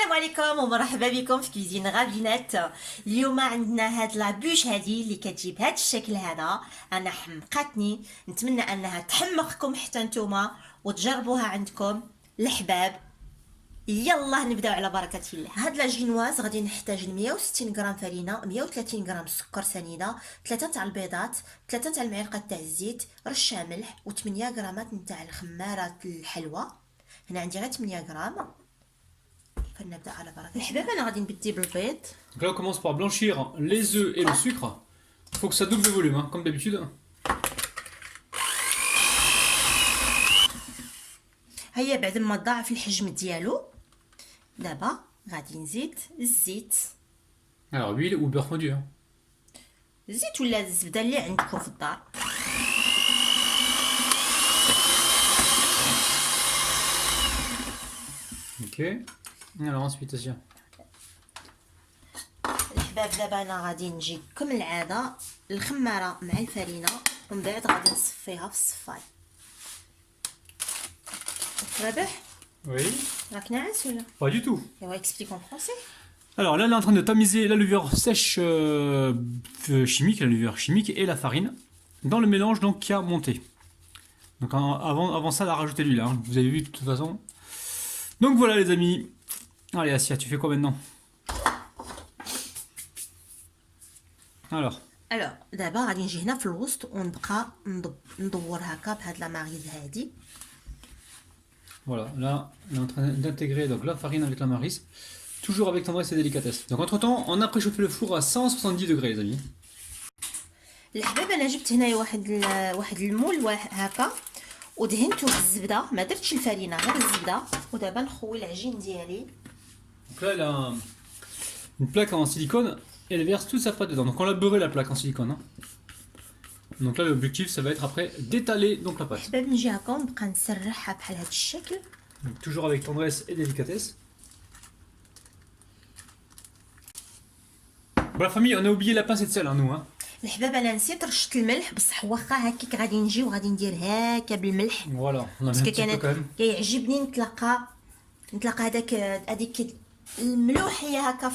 السلام عليكم ومرحبا بكم في كوزين غابينات. اليوم عندنا هاد لابوش هادي اللي كتجيب هاد الشكل هذا. انا حمقتني، نتمنى انها تحمقكم حتى نتوما وتجربوها عندكم الحباب. يلا نبداو على بركه الله. هاد لا جينواز غادي نحتاج 160 غرام فرينه، 130 غرام سكر سنيده، 3 تاع البيضات، 3 تاع المعلقه تاع الزيت، رشه ملح و8 غرامات نتاع الخماره الحلوى. هنا عندي غير 8 غرام. فنبدا على بركه الحباب. انا غادي نبدي بالبيض. Donc là on commence par blanchir les œufs et le sucre. Il faut que ça double de volume, hein, comme d'habitude. هيا بعد ما ضاعف الحجم ديالو دابا غادي نزيد الزيت. Alors huile ou beurre fondu. Hein. الزيت ولا الزبده اللي عندكم في الدار. Ok. Alors ensuite, tiens. الحباب دابا انا غادي نجي كما العاده الخماره مع الفرينه ومن بعد غادي نصفيها في الصفاي. رابح Oui. راك ناعس ولا؟ Pas du tout. ايوا اكسبليك ان فرونسي. Alors là, elle est en train de tamiser la levure sèche chimique, la levure chimique et la farine dans le mélange donc qui a monté. Donc avant ça, elle a rajouté l'huile. Hein. Vous avez vu de toute façon. Donc voilà les amis. Allez Assia, tu fais quoi maintenant? Alors. دابا غادي نجي هنا في الوسط ونبقى ندور هكا بهاد لا ماريز هادي. Voilà, là, on est en train d'intégrer donc la farine avec la maryse, toujours avec tendresse et délicatesse. Donc entre temps, on a préchauffé le four à 170 degrés les amis. الحباب انا جبت هنايا واحد المول هكا ودهنته بالزبده، ما درتش الفرينه غير الزبده. ودابا نخوي العجين ديالي. Donc là, elle a une plaque en silicone et elle verse toute sa pâte dedans. Donc on l'a beurré la plaque en silicone. Hein. Donc là, l'objectif, ça va être après d'étaler donc la pâte. الحباب نجي هكا ونبقى نسرحها بحال هاد الشكل. Donc, toujours avec tendresse et délicatesse. Bon la famille, on a oublié la pincée de sel, hein, nous. Hein. الحباب انا نسيت رشه الملح، بصح واخا هكاك غادي نجي وغادي ندير هكا بالملح. Voilà, on a mis un باسكو petit peu quand même. كيعجبني نتلاقى هذيك الملوحيه هكا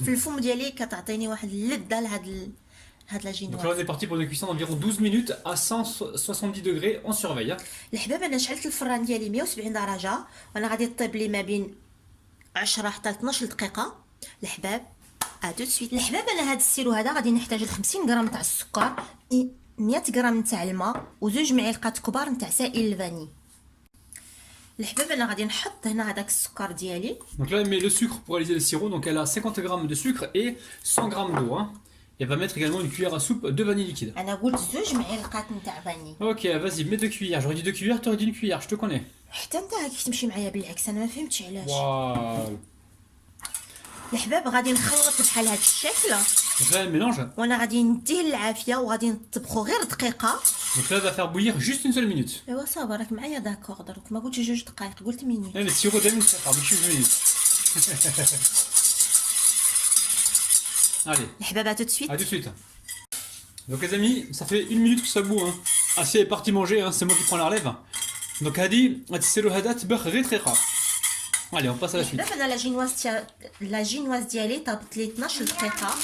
في الفم ديالي، كتعطيني واحد اللذه هاد لا Donc là, جينواز. on est parti pour une cuisson d'environ 12 minutes à 170 degrés. On surveille. Hein. الحباب انا شعلت الفران ديالي 170 درجه وانا غادي طيب لي ما بين 10 حتى 12 دقيقه. الحباب ادو سويت. الحباب انا هاد السيرو هذا غادي نحتاج 50 غرام تاع السكر، 100 غرام تاع الماء وزوج معالق كبار نتاع سائل الفاني. الحباب انا غادي نحط هنا هذاك السكر ديالي. Donc là, elle met le sucre pour réaliser le sirop. Donc elle a 50 grammes de sucre et 100 grammes d'eau. Hein. Et elle va mettre également une cuillère à soupe de vanille liquide. انا قلت زوج معالق نتاع فاني. Ok, vas-y, mets 2 cuillères. J'aurais dit 2 cuillères, t'aurais dit une cuillère, je te connais. حتى انت هاك تمشي معايا بالعكس، انا ما فهمتش علاش. Waouh. الحباب غادي نخلط بحال هاد الشكل Donc là, elle mélange. وانا غادي نديه العافيه وغادي نطبخو غير دقيقه. Donc là, elle va faire bouillir juste une seule minute. ايوا صافي راك معايا داكوغ، درك ما قلتش جوج دقائق قلت مينيت. Et le sirop d'aime, ça part juste une minute. Allez, الحباب ا تو سويت. à tout de suite. Donc les amis, ça fait une minute que ça bout. Hein. Assia est parti manger, hein, c'est moi qui prends la relève. Donc Hadi, c'est le hadat très. Allez, on passe à la suite. الحباب انا لا جينواز ديالي طابت لي 12 دقيقه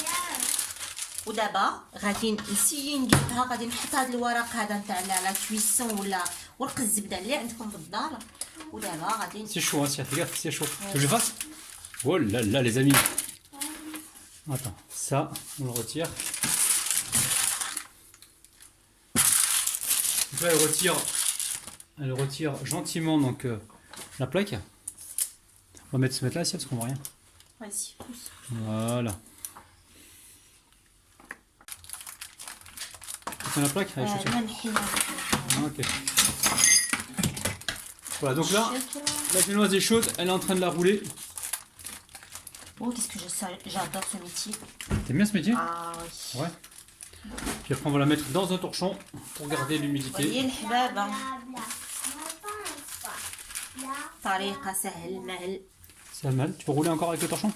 ودابا غادي نسيي نجيبها. غادي نحط هذا الورق هذا نتاع لا كويسون ولا ورق الزبده اللي عندكم في الدار. ودابا غادي C'est chaud, hein, fais gaffe, c'est chaud. Tu veux que je fasse? Oh là là, les amis. Attends, ça, on le retire. Donc là, elle retire gentiment donc, la plaque. On va se mettre là, parce qu'on voit rien. Vas-y, pousse. Voilà. Tu fais la plaque? Allez, je suis Ok. Voilà, donc là, la génoise est chaude, elle est en train de la rouler. Oh, qu'est-ce que j'adore ce métier. T'aimes bien ce métier? Ah oui. Ouais. Puis après, on va la mettre dans un torchon pour garder l'humidité. voyez الحبابة طريقة سهل مهل. C'est mal. Tu peux rouler encore avec le torchon?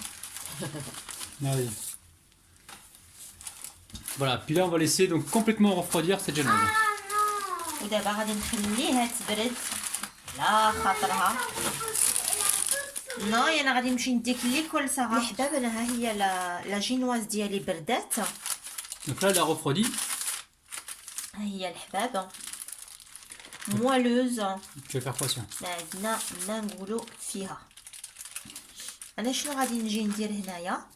Allez. Voilà, puis là on va laisser donc complètement refroidir cette génoise. ودابا غادي نخليها تبرد على خاطرها. نو انا غادي نمشي نديك لي كل ساعه الحباب. انا ها هي لا جينواز ديالي بردات. Donc là, elle a refroidi. ها هي الحباب موالوز. Tu vas faire quoi, tiens? عندنا ما نقولوا فيها. انا شنو غادي نجي ندير هنايا؟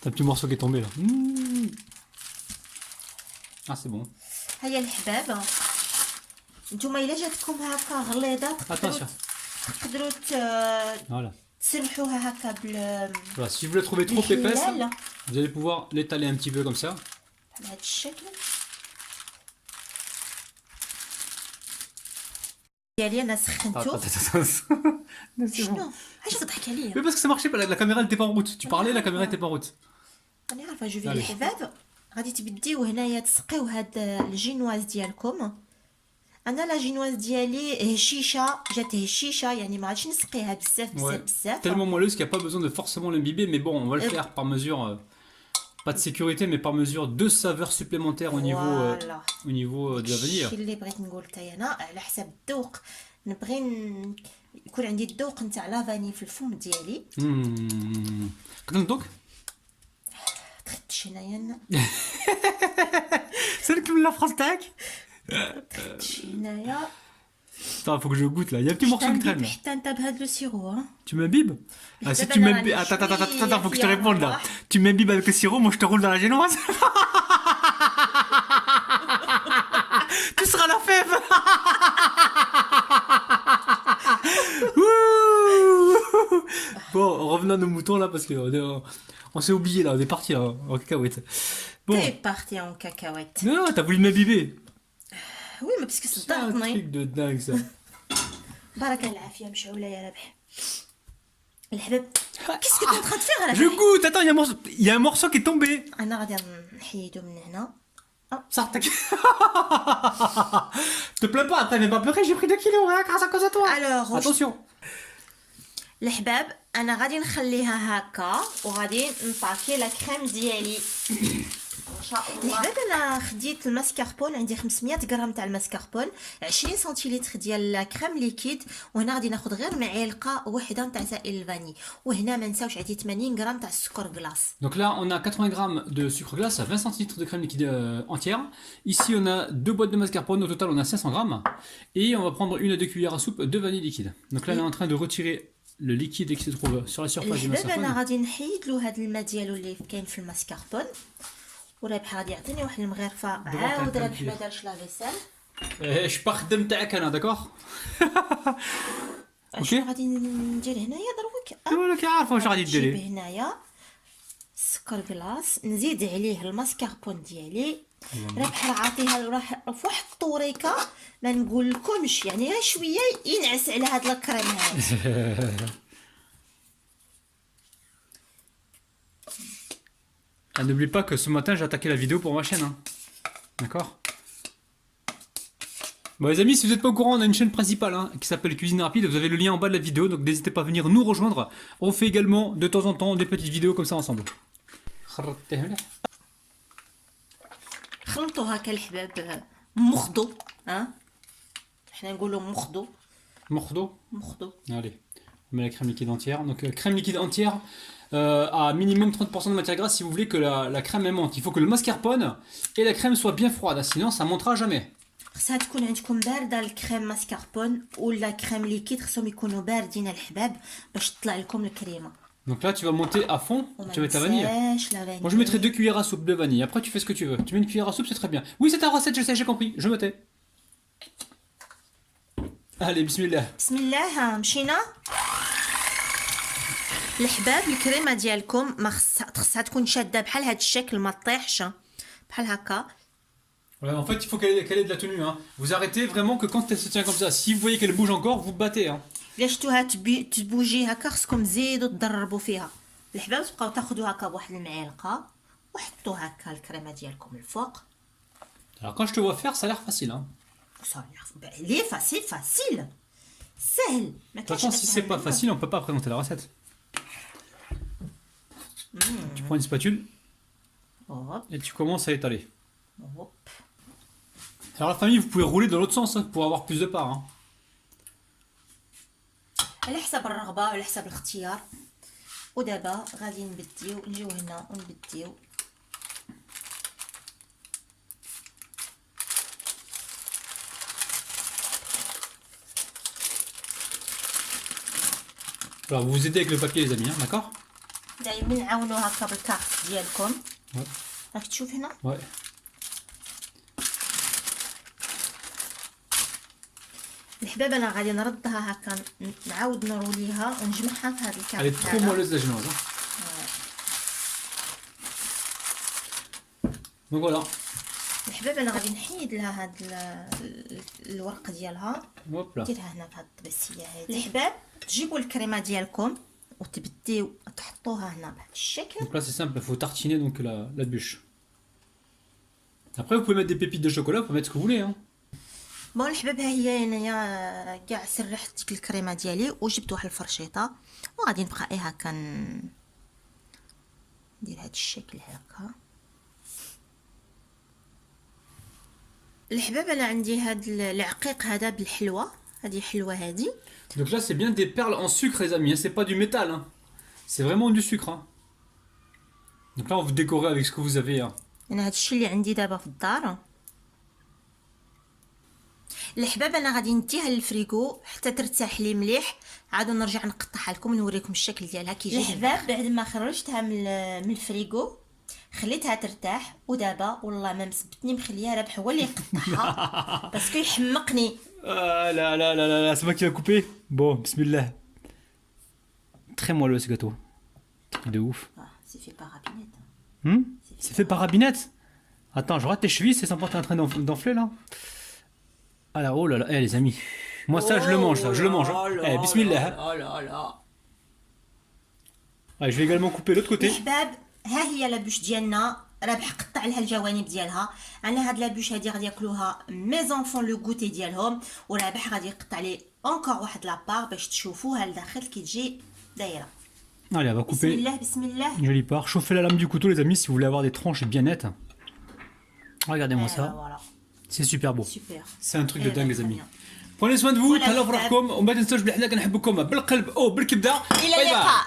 T'as un petit morceau qui est tombé là. Ah, c'est bon. ها هي الحباب. نتوما الا جاتكم هكا غليظه Attention. تقدروا Voilà. تسمحوها هكا Voilà. Si vous la trouvez trop épaisse, بالحلال vous allez pouvoir l'étaler un petit peu comme ça. بهذا الشكل. ديالي انا سخنتو. C'est bon. شنو علاش تضحك عليا؟ Mais parce que ça marchait pas, la caméra elle était pas en route. Tu parlais, la caméra était pas en route. انا عارفه جوفي علي. الحباب غادي تبديو هنايا تسقيو هاد الجينواز ديالكم. انا لا جينواز ديالي هشيشه، جات هشيشه يعني ما غاديش نسقيها بزاف Ouais. بزاف. Tellement moelleuse qu'il n'y a pas besoin de forcément l'imbiber, mais bon, on va le faire par mesure, pas de sécurité, mais par mesure de saveur supplémentaire فوالا au niveau de la vanille. الشيء اللي بغيت نقول حتى انا على حسب الذوق. نبغي يكون عندي الذوق نتاع لافاني في الفم ديالي. Quand donc تخدش هنايا C'est qui me la phrase tac. تخدش هنايا. Attends, faut que je goûte là. Il y a un petit morceau qui traîne là. حتى انت بهاد لو سيرو ها. Tu m'imbibes? Ah, si ben, tu non, m'imbibes. allez, Attends, faut que je te fière, réponde là. moi. Tu m'imbibes avec le sirop, moi je te roule dans la génoise. Tu seras la fève. Ouh. Bon, revenons à nos moutons là parce que on s'est oublié là, on est parti là, en cacahuète. Bon. T'es parti en cacahuète. Non, t'as voulu m'imbiber. Oui mais parce que C'est un صدقتني. truc de dingue ça. بارك العافيه مشعوله يا ربح. الحباب كيسكو كنت غتفيغ Je goûte. Attends, il y a un morceau qui est tombé. انا غادي نحيدو من هنا. Ça, te plains pas, après, mais pas pleurer, j'ai pris 2 kilos, hein, grâce à cause de toi. Alors, Attention. الحباب انا غادي نخليها هكا وغادي نطاكي لا كريم ديالي ان شاء الله. الحباب انا خديت الماسكاربون، عندي 500 غرام تاع الماسكاربون، 20 سنتيلتر ديال لا كريم ليكيد، وهنا غادي ناخذ غير معلقه واحده تاع سائل الفاني، وهنا ما نساوش عندي 80 غرام تاع السكر كلاص. Donc là, on a 80 grammes de sucre glace, 20 centilitres de crème liquide entière. Ici, on a 2 boîtes de mascarpone, au total, on a 500 grammes. Et on va prendre 1 à 2 cuillères à soupe de vanille liquide. Donc là, on est en train de retirer le liquide qui se trouve sur la surface du الحباب انا mascarpone. غادي نحيد له هذا الماء ديالو اللي كاين في الماسكاربون، ورابح غادي يعطيني واحد المغرفه. عاود رابح ما دارش لا فيسال. Je suis pas خدام تاعك انا، d'accord. شنو غادي ندير هنايا دروك؟ ولا كي عارفه واش غادي نجيب ديري. هنايا السكر كلاص، نزيد عليه الماسكاربون ديالي، رابح راه عاطيها راح في واحد الطوريكه ما نقول لكمش، يعني غير شويه ينعس على هاد الكريم هذا. Ah, n'oublie pas que ce matin j'ai attaqué la vidéo pour ma chaîne, hein. D'accord. Bon les amis, si vous n'êtes pas au courant, on a une chaîne principale hein, qui s'appelle Cuisine Rapide, vous avez le lien en bas de la vidéo, donc n'hésitez pas à venir nous rejoindre. On fait également de temps en temps des petites vidéos comme ça ensemble. خلطوا هكا الحباب مخضو، ها حنا نقولوا مخضو. Morceau. Allez, on met la crème liquide entière. Donc crème liquide entière à minimum 30% de matière grasse si vous voulez que la crème monte. Il faut que le mascarpone et la crème soient bien froides, sinon ça montera jamais. خصها تكون عندكم بارده الكريم ماسكاربون ولا كريم ليكيد، خصهم يكونوا باردين الحباب باش تطلع لكم الكريمه. Donc là tu vas monter à fond, tu vas mettre la vanille. vanille. Moi je mettrai 2 cuillères à soupe de vanille, après tu fais ce que tu veux. Tu mets une cuillère à soupe, c'est très bien. Oui c'est ta recette, je sais, j'ai compris, je me tais. Allez, bismillah. بسم الله مشينا. الحباب الكريمه ديالكم ما خصها تكون شاده بحال هاد الشكل، ما تطيحش بحال هكا. Ouais, en fait, il faut qu'elle ait de la tenue. Hein. Vous arrêtez vraiment que quand elle se tient comme ça. Si vous voyez qu'elle bouge encore, vous battez. Hein. الا شفتوها تبوجي هكا خصكم تزيدوا تدربوا فيها. الحباب تبقاو تاخذوا هكا بواحد المعلقه وحطوا هكا الكريمه ديالكم الفوق. Alors quand je te vois faire, ça a l'air facile. Hein. ليه فاسيل فاسيل سهل. De toute façon, si c'est pas facile, on peut pas présenter la recette. Tu prends une spatule Hop, et tu commences à étaler. hop. Alors la famille, vous pouvez rouler dans l'autre sens hein, pour avoir plus de part. Hein. على حسب الرغبه وعلى حسب الاختيار. ودابا غادي نجيو هنا ونبديو Alors vous vous aidez avec le papier les amis, hein, d'accord? دايما نعاونوا هكا بالكارت ديالكم. Ouais. راك تشوف هنا Ouais. الحباب انا غادي نردها هكا نعاود نروليها ونجمعها في هذا الكارت. Elle est trop moelleuse la génoise. Hein. Donc voilà. الحباب انا غادي نحيد لها هاد الورقه ديالها Hop là. ديرها هنا في هاد الطبسيه هادي. الحباب تجيبوا الكريمه ديالكم وتبديو تحطوها هنا بهذا الشكل. Donc là c'est simple, il faut tartiner donc la bûche. Après vous pouvez mettre des pépites de chocolat, vous pouvez mettre ce que vous voulez. Hein. بون الحباب ها هي انايا كاع سرحت ديك الكريمه ديالي وجبت واحد الفرشيطه وغادي نبقى هكا ندير هاد الشكل هكا. الحباب انا عندي هاد العقيق هذا بالحلوه، هذه حلوه هذه. Donc là c'est bien des perles en sucre les amis, hein. C'est pas du métal, hein. C'est vraiment du sucre. Hein. Donc là on vous décorez avec ce que vous avez. Hein. انا هاد الشيء اللي عندي دابا في الدار. الحباب انا غادي نديها للفريغو حتى ترتاح لي مليح، عاد نرجع نقطعها لكم ونوريكم الشكل ديالها كيجي. الحباب بعد ما خرجتها من الفريغو خليتها ترتاح، ودابا والله ما مسبتني مخليها رابح هو اللي يقطعها باسكو يحمقني. Ah là là là là là, c'est moi qui va couper. Bon, bismillah. Très moelleux ce gâteau. Truc de ouf. C'est fait par Rapinette. C'est fait par Rabinette. Attends, je rate tes chevilles, c'est sans porter en train d'enfler là. Ah là, oh là là, eh les amis. Moi ça je le mange, ça, je le mange. Hein. Eh, bismillah. Allez, je vais également couper l'autre côté. الحباب ها هي لابوش ديالنا، رابح قطع لها الجوانب ديالها. انا هاد لابوش هادي غادي ياكلوها مي زونفون لو غوتي ديالهم، ورابح غادي يقطع لي اونكور واحد لابار باش تشوفوها لداخل كي تجي دايره. Allez, on va بسم couper الله بسم الله. une jolie part. Chauffez la lame du couteau les amis si vous voulez avoir des tranches bien nettes. Regardez-moi ça. فوالا C'est super beau. سوبر. C'est un truc de dingue les amis. Prenez soin de vous, تهلاو في روحكم وما تنسوش بلي حنا كنحبكم بالقلب او بالكبده. الى اللقاء.